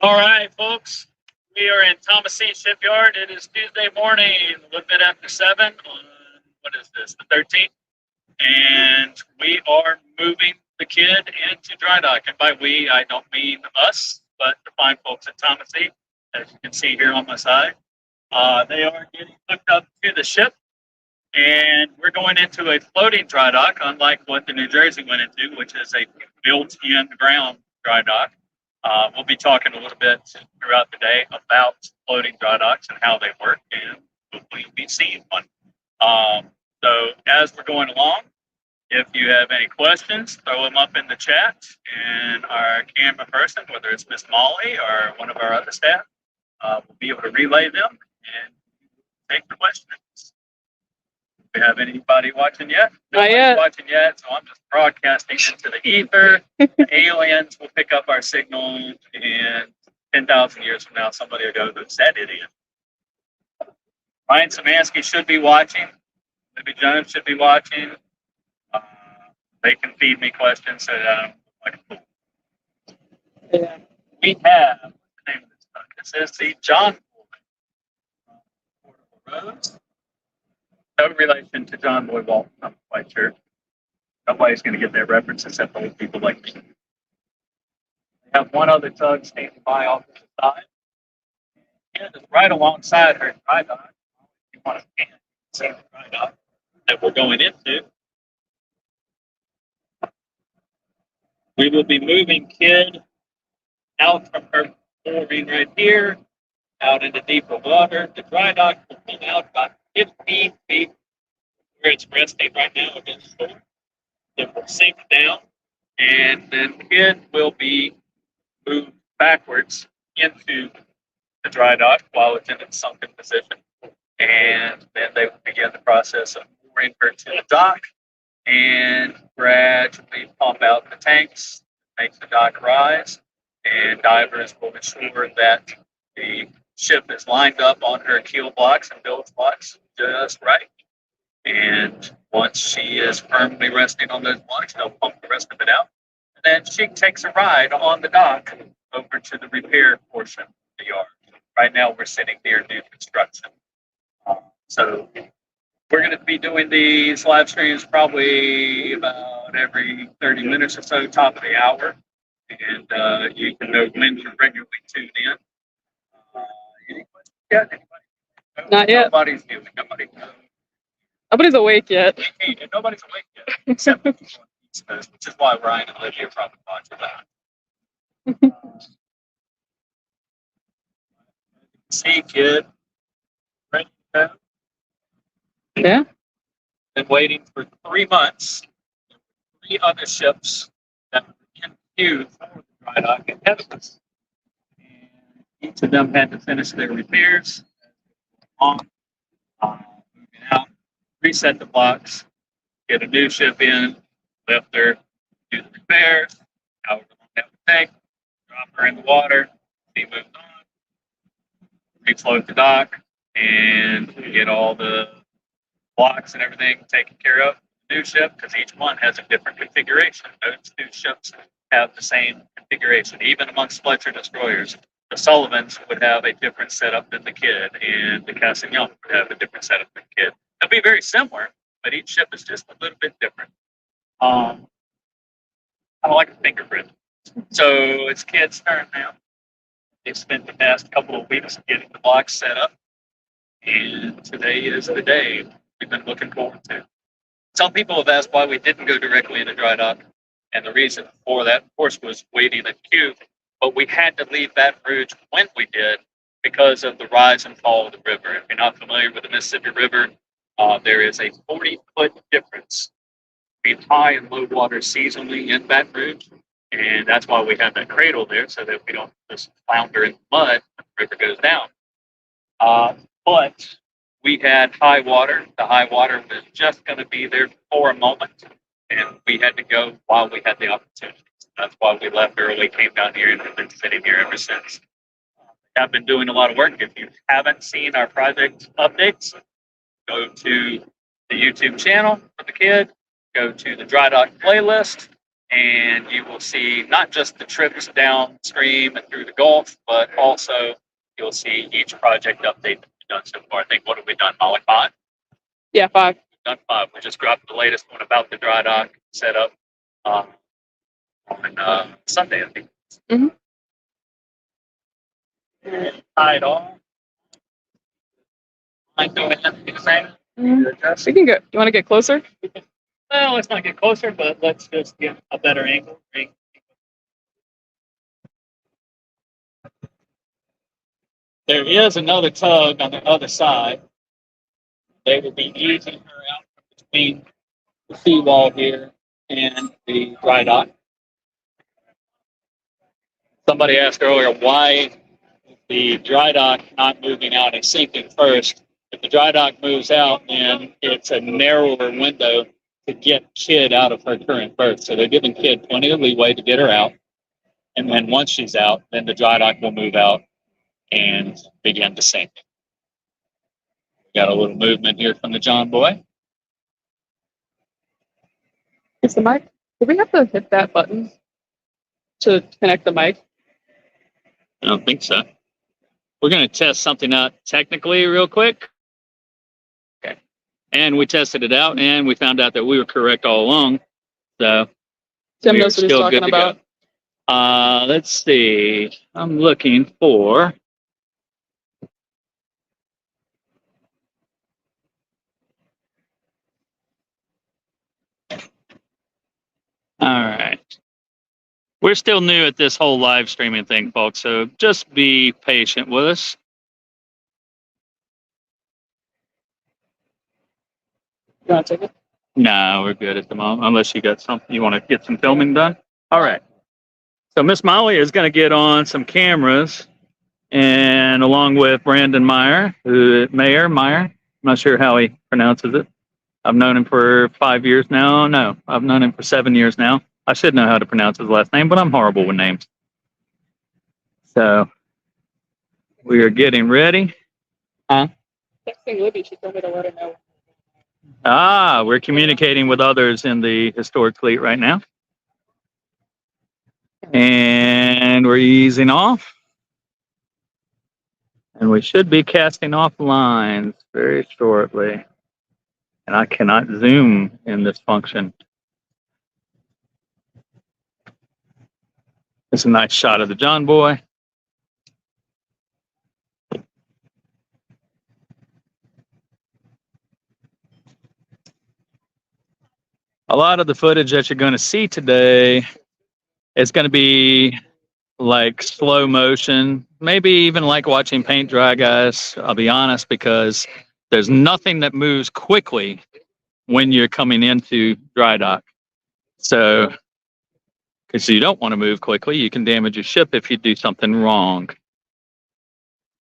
All right, folks. We are in Thoma-Sea Shipyard. It is Tuesday morning, a little bit after 7 on, what is this, the 13th? And we are moving the kid into dry dock. And by we, I don't mean us, but the fine folks at Thoma-Sea, as you can see here on my side. They are getting hooked up to the ship, and we're going into a floating dry dock, unlike what the New Jersey went into, which is a built-in ground dry dock. We'll be talking a little bit throughout the day about floating dry docks and how they work, and hopefully you'll be seeing one. So as we're going along, if you have any questions, throw them up in the chat, and our camera person, whether it's Miss Molly or one of our other staff, will be able to relay them and take the questions. Do we have anybody watching yet? Not yet. Watching yet, so I'm just broadcasting into the ether. The aliens will pick up our signal, and 10,000 years from now, somebody will go, "Who's that idiot?" Ryan Samansky should be watching. Libby Jones should be watching. They can feed me questions so that I don't look like a fool. Yeah. We have, what's the name of this book? This is the John Roads. No relation to John Boy Walton, I'm quite sure. Nobody's going to get their reference except old people like me. We have one other tug standing by off to the side. And it's right alongside her dry dock. If you want to see the dry dock that we're going into. We will be moving Kidd out from her mooring right here, out into deeper water. The dry dock will come out about 15 feet where it's resting right now against the shore. It will sink down, and then Kidd will be moved backwards into the dry dock while it's in its sunken position. And then they will begin the process of mooring her to the dock and gradually pump out the tanks, make the dock rise, and divers will ensure that the ship is lined up on her keel blocks and bilge blocks just right. And once she is firmly resting on those blocks, they'll pump the rest of it out. And then she takes a ride on the dock over to the repair portion of the yard. Right now, we're sitting near new construction. So we're going to be doing these live streams probably about every 30 minutes or so, top of the hour. And you can know when to regularly tune in. Any questions yet? Anybody? Not yet. Nobody's Nobody's awake yet. Nobody's awake yet, except for people on the East Coast, which is why Ryan and Lydia probably watch that. See, Kidd. Ready to go? Yeah. Been waiting for 3 months. 3 other ships that were in queue for the dry dock ahead of us. And each of them had to finish their repairs. Moving out, reset the blocks, get a new ship in, lift her, do the repairs, however long that would take, drop her in the water, be moved on, refloat the dock, and get all the blocks and everything taken care of. New ship, because each one has a different configuration. Those 2 ships have the same configuration, even amongst Fletcher destroyers. The Sullivans would have a different setup than the Kidd, and the Cassignon would have a different setup than the Kidd. They'll be very similar, but each ship is just a little bit different. I like a fingerprint. So it's Kidd's turn now. They've spent the past couple of weeks getting the blocks set up, and today is the day we've been looking forward to. Some people have asked why we didn't go directly into dry dock, and the reason for that, of course, was waiting in queue. But we had to leave Baton Rouge when we did because of the rise and fall of the river. If you're not familiar with the Mississippi River, there is a 40-foot difference between high and low water seasonally in Baton Rouge. And that's why we have that cradle there, so that we don't just flounder in the mud when the river goes down. But we had high water. The high water was just going to be there for a moment, and we had to go while we had the opportunity. That's why we left early, came down here, and have been sitting here ever since. I've been doing a lot of work. If you haven't seen our project updates, go to the YouTube channel for the Kidd, go to the Drydock playlist, and you will see not just the trips downstream and through the Gulf, but also you'll see each project update that we've done so far. I think, what have we done, Molly? 5? Yeah, 5. We've done 5. We just dropped the latest one about the dry dock setup on Sunday, I think. Mhm. Tie it all. I do it the same. We can go. You want to get closer? Well, let's not get closer, but let's just get a better angle. There is another tug on the other side. They will be easing her out from between the seawall here and the dry dock. Somebody asked earlier, why the dry dock not moving out and sinking first? If the dry dock moves out, then it's a narrower window to get Kidd out of her current berth. So they're giving Kidd plenty of leeway to get her out. And then once she's out, then the dry dock will move out and begin to sink. Got a little movement here from the John Boy. Is the mic? Do we have to hit that button to connect the mic? I don't think so. We're going to test something out technically real quick. Okay. And we tested it out, and we found out that we were correct all along. So Tim knows what he's talking about. Let's see. I'm looking for... All right. We're still new at this whole live streaming thing, folks, so just be patient with us. You want to take it? No, we're good at the moment, unless you got something you want to get some filming done. All right. So Miss Molly is going to get on some cameras, and along with Brandon Meyer, I'm not sure how he pronounces it. I've known him for 5 years now. No, I've known him for 7 years now. I should know how to pronounce his last name, but I'm horrible with names. So we are getting ready. Texting Libby, she told me to let her know. We're communicating with others in the historic fleet right now. And we're easing off. And we should be casting off lines very shortly. And I cannot zoom in this function. It's a nice shot of the John Boy. A lot of the footage that you're going to see today is going to be like slow motion, maybe even like watching paint dry, guys. I'll be honest, because there's nothing that moves quickly when you're coming into dry dock. So, because you don't want to move quickly, you can damage your ship if you do something wrong.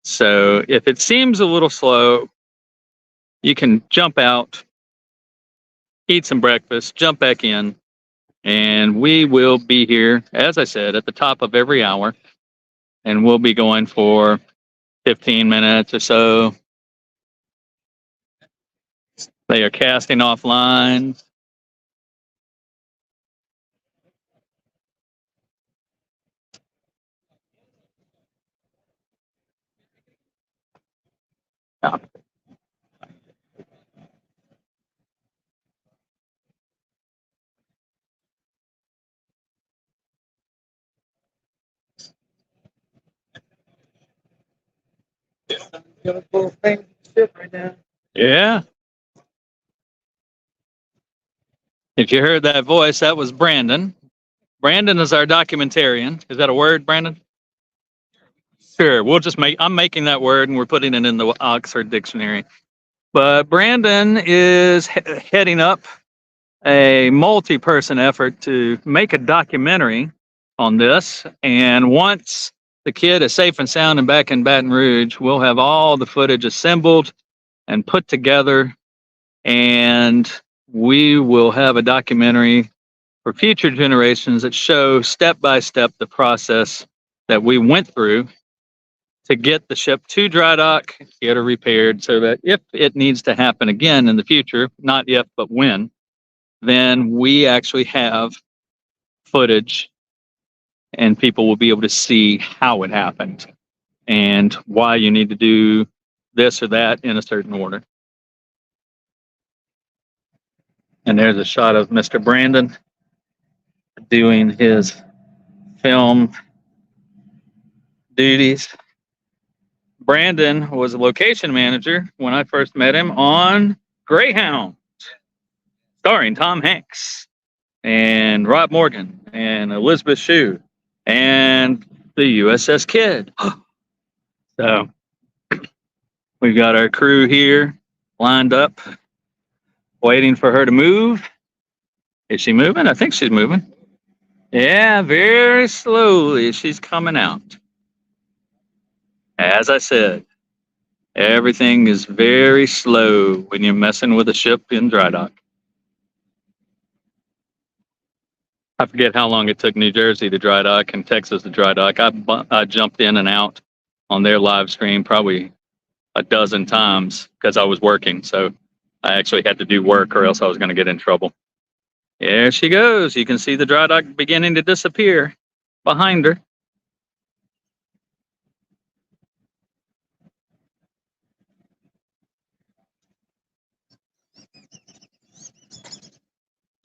So if it seems a little slow, you can jump out, eat some breakfast, jump back in, and we will be here, as I said, at the top of every hour, and we'll be going for 15 minutes or so. They are casting off lines. Yeah. Yeah. If you heard that voice, that was Brandon. Brandon is our documentarian. Is that a word, Brandon? Sure. I'm making that word and we're putting it in the Oxford Dictionary. But Brandon is heading up a multi-person effort to make a documentary on this. And once the Kidd is safe and sound and back in Baton Rouge, we'll have all the footage assembled and put together, and we will have a documentary for future generations that show step by step the process that we went through to get the ship to dry dock, get her repaired, so that if it needs to happen again in the future, not if, but when, then we actually have footage, and people will be able to see how it happened and why you need to do this or that in a certain order. And there's a shot of Mr. Brandon doing his film duties. Brandon was a location manager when I first met him on Greyhound, starring Tom Hanks and Rob Morgan and Elizabeth Shue and the USS KIDD. So we've got our crew here lined up, waiting for her to move. Is she moving? I think she's moving. Yeah, very slowly she's coming out. As I said, everything is very slow when you're messing with a ship in dry dock. I forget how long it took New Jersey to dry dock and Texas to dry dock. I jumped in and out on their live stream probably a dozen times because I was working. So I actually had to do work or else I was going to get in trouble. There she goes. You can see the dry dock beginning to disappear behind her.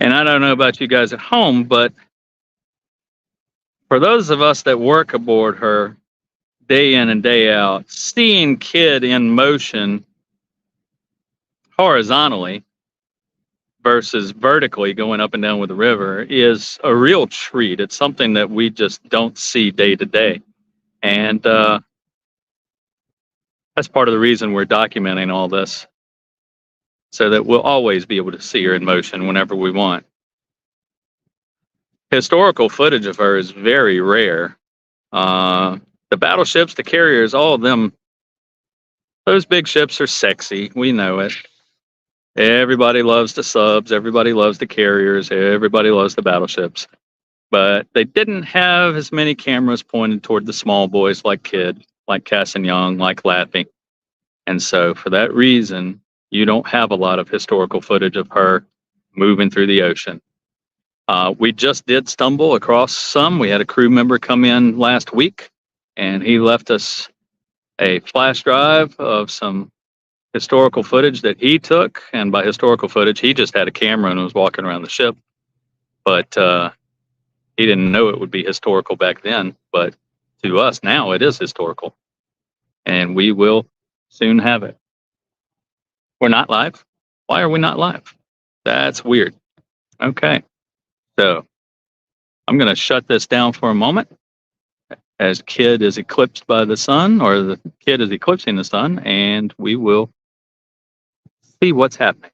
And I don't know about you guys at home, but for those of us that work aboard her day in and day out, seeing KIDD in motion horizontally versus vertically going up and down with the river is a real treat. It's something that we just don't see day to day. And that's part of the reason we're documenting all this, so that we'll always be able to see her in motion whenever we want. Historical footage of her is very rare. The battleships, the carriers, all of them, those big ships are sexy. We know it. Everybody loves the subs. Everybody loves the carriers. Everybody loves the battleships. But they didn't have as many cameras pointed toward the small boys like KIDD, like Cass and Young, like Laffey. And so for that reason, you don't have a lot of historical footage of her moving through the ocean. We just did stumble across some. We had a crew member come in last week, and he left us a flash drive of some historical footage that he took. And by historical footage, he just had a camera and was walking around the ship. But he didn't know it would be historical back then. But to us now, it is historical. And we will soon have it. We're not live? Why are we not live? That's weird. Okay. So I'm going to shut this down for a moment as KIDD is eclipsed by the sun, or the KIDD is eclipsing the sun, and we will see what's happening.